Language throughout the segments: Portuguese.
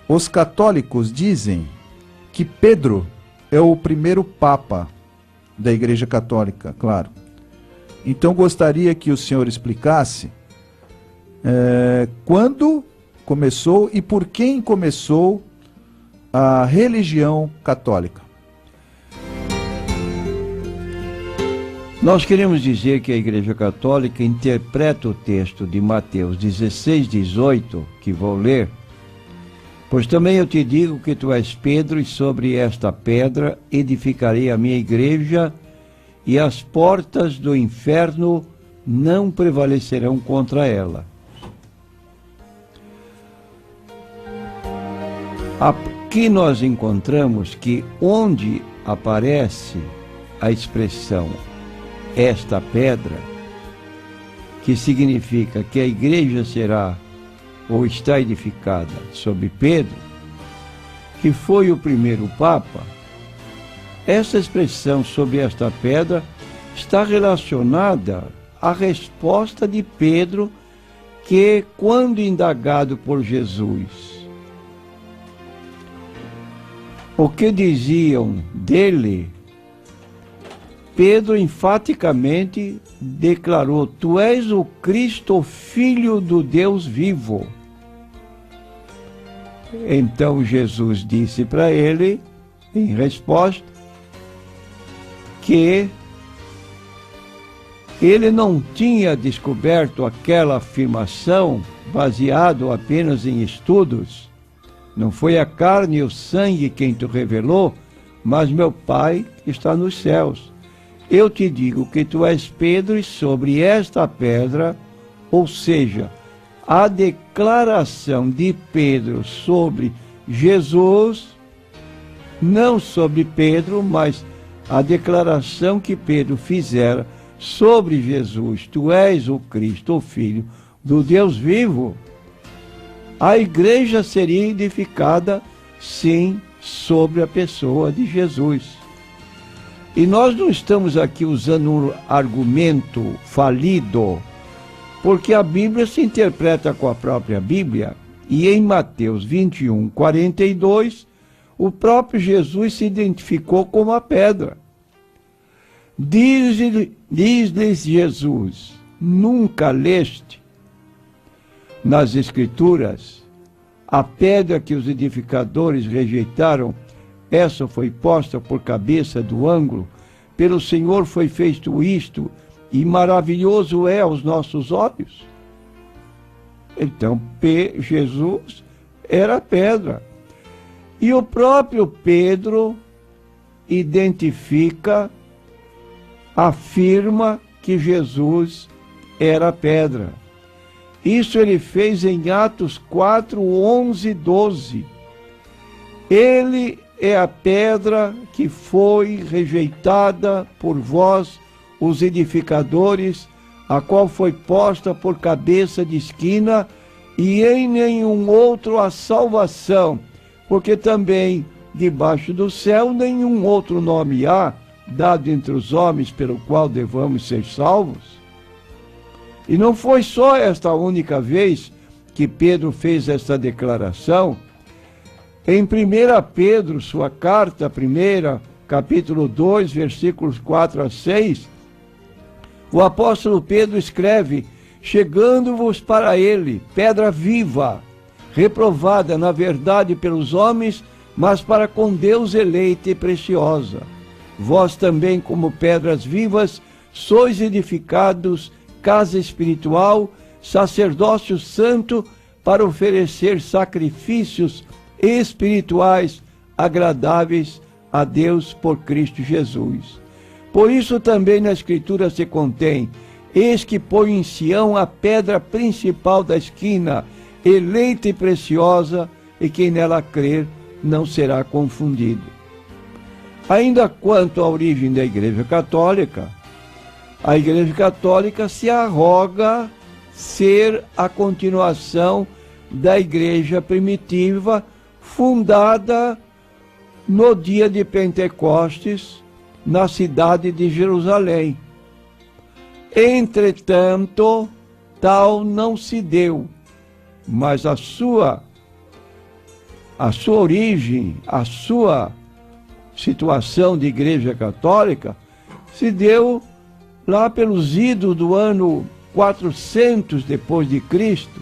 Os católicos dizem que Pedro é o primeiro Papa da Igreja Católica, claro. Então gostaria que o senhor explicasse quando começou e por quem começou a religião católica. Nós queremos dizer que a Igreja Católica interpreta o texto de Mateus 16, 18, que vou ler. Pois também eu te digo que tu és Pedro, e sobre esta pedra edificarei a minha igreja, e as portas do inferno não prevalecerão contra ela. Aqui nós encontramos que onde aparece a expressão esta pedra, que significa que a igreja será ou está edificada sobre Pedro, que foi o primeiro Papa, essa expressão sobre esta pedra está relacionada à resposta de Pedro, que, quando indagado por Jesus, o que diziam dele, Pedro enfaticamente declarou: tu és o Cristo, Filho do Deus vivo. Então Jesus disse para ele, em resposta, que ele não tinha descoberto aquela afirmação baseado apenas em estudos. Não foi a carne e o sangue quem te revelou, mas meu Pai que está nos céus. Eu te digo que tu és Pedro, e sobre esta pedra, ou seja, a declaração de Pedro sobre Jesus, não sobre Pedro, mas a declaração que Pedro fizera sobre Jesus, tu és o Cristo, o Filho do Deus vivo, a igreja seria edificada, sim, sobre a pessoa de Jesus. E nós não estamos aqui usando um argumento falido, porque a Bíblia se interpreta com a própria Bíblia, e em Mateus 21, 42, o próprio Jesus se identificou como a pedra. Diz-lhes Jesus: nunca leste nas Escrituras a pedra que os edificadores rejeitaram, essa foi posta por cabeça do ângulo, pelo Senhor foi feito isto, e maravilhoso é aos nossos olhos. Então, Jesus era pedra. E o próprio Pedro identifica, afirma que Jesus era pedra. Isso ele fez em Atos 4, 11, 12. Ele é a pedra que foi rejeitada por vós, os edificadores, a qual foi posta por cabeça de esquina, e em nenhum outro há salvação, porque também debaixo do céu nenhum outro nome há, dado entre os homens, pelo qual devamos ser salvos. E não foi só esta única vez que Pedro fez esta declaração. Em 1 Pedro, sua carta primeira, capítulo 2, versículos 4 a 6, o apóstolo Pedro escreve: chegando-vos para ele, pedra viva, reprovada na verdade pelos homens, mas para com Deus eleita e preciosa. Vós também, como pedras vivas, sois edificados casa espiritual, sacerdócio santo, para oferecer sacrifícios espirituais agradáveis a Deus por Cristo Jesus. Por isso também na Escritura se contém: eis que põe em Sião a pedra principal da esquina, eleita e preciosa, e quem nela crer não será confundido. Ainda quanto à origem da Igreja Católica, a Igreja Católica se arroga ser a continuação da Igreja primitiva, fundada no dia de Pentecostes, na cidade de Jerusalém. Entretanto, tal não se deu, mas a sua a sua origem, a sua situação de igreja católica, se deu lá pelos idos do ano 400 depois de Cristo,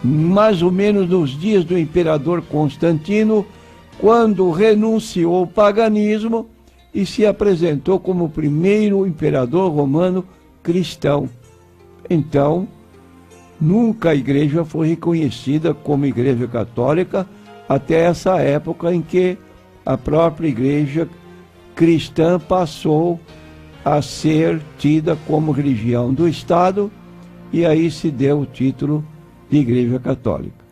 mais ou menos nos dias do imperador Constantino, quando renunciou ao paganismo e se apresentou como o primeiro imperador romano cristão. Então, nunca a igreja foi reconhecida como igreja católica até essa época em que a própria igreja cristã passou a ser tida como religião do Estado, e aí se deu o título de Igreja Católica.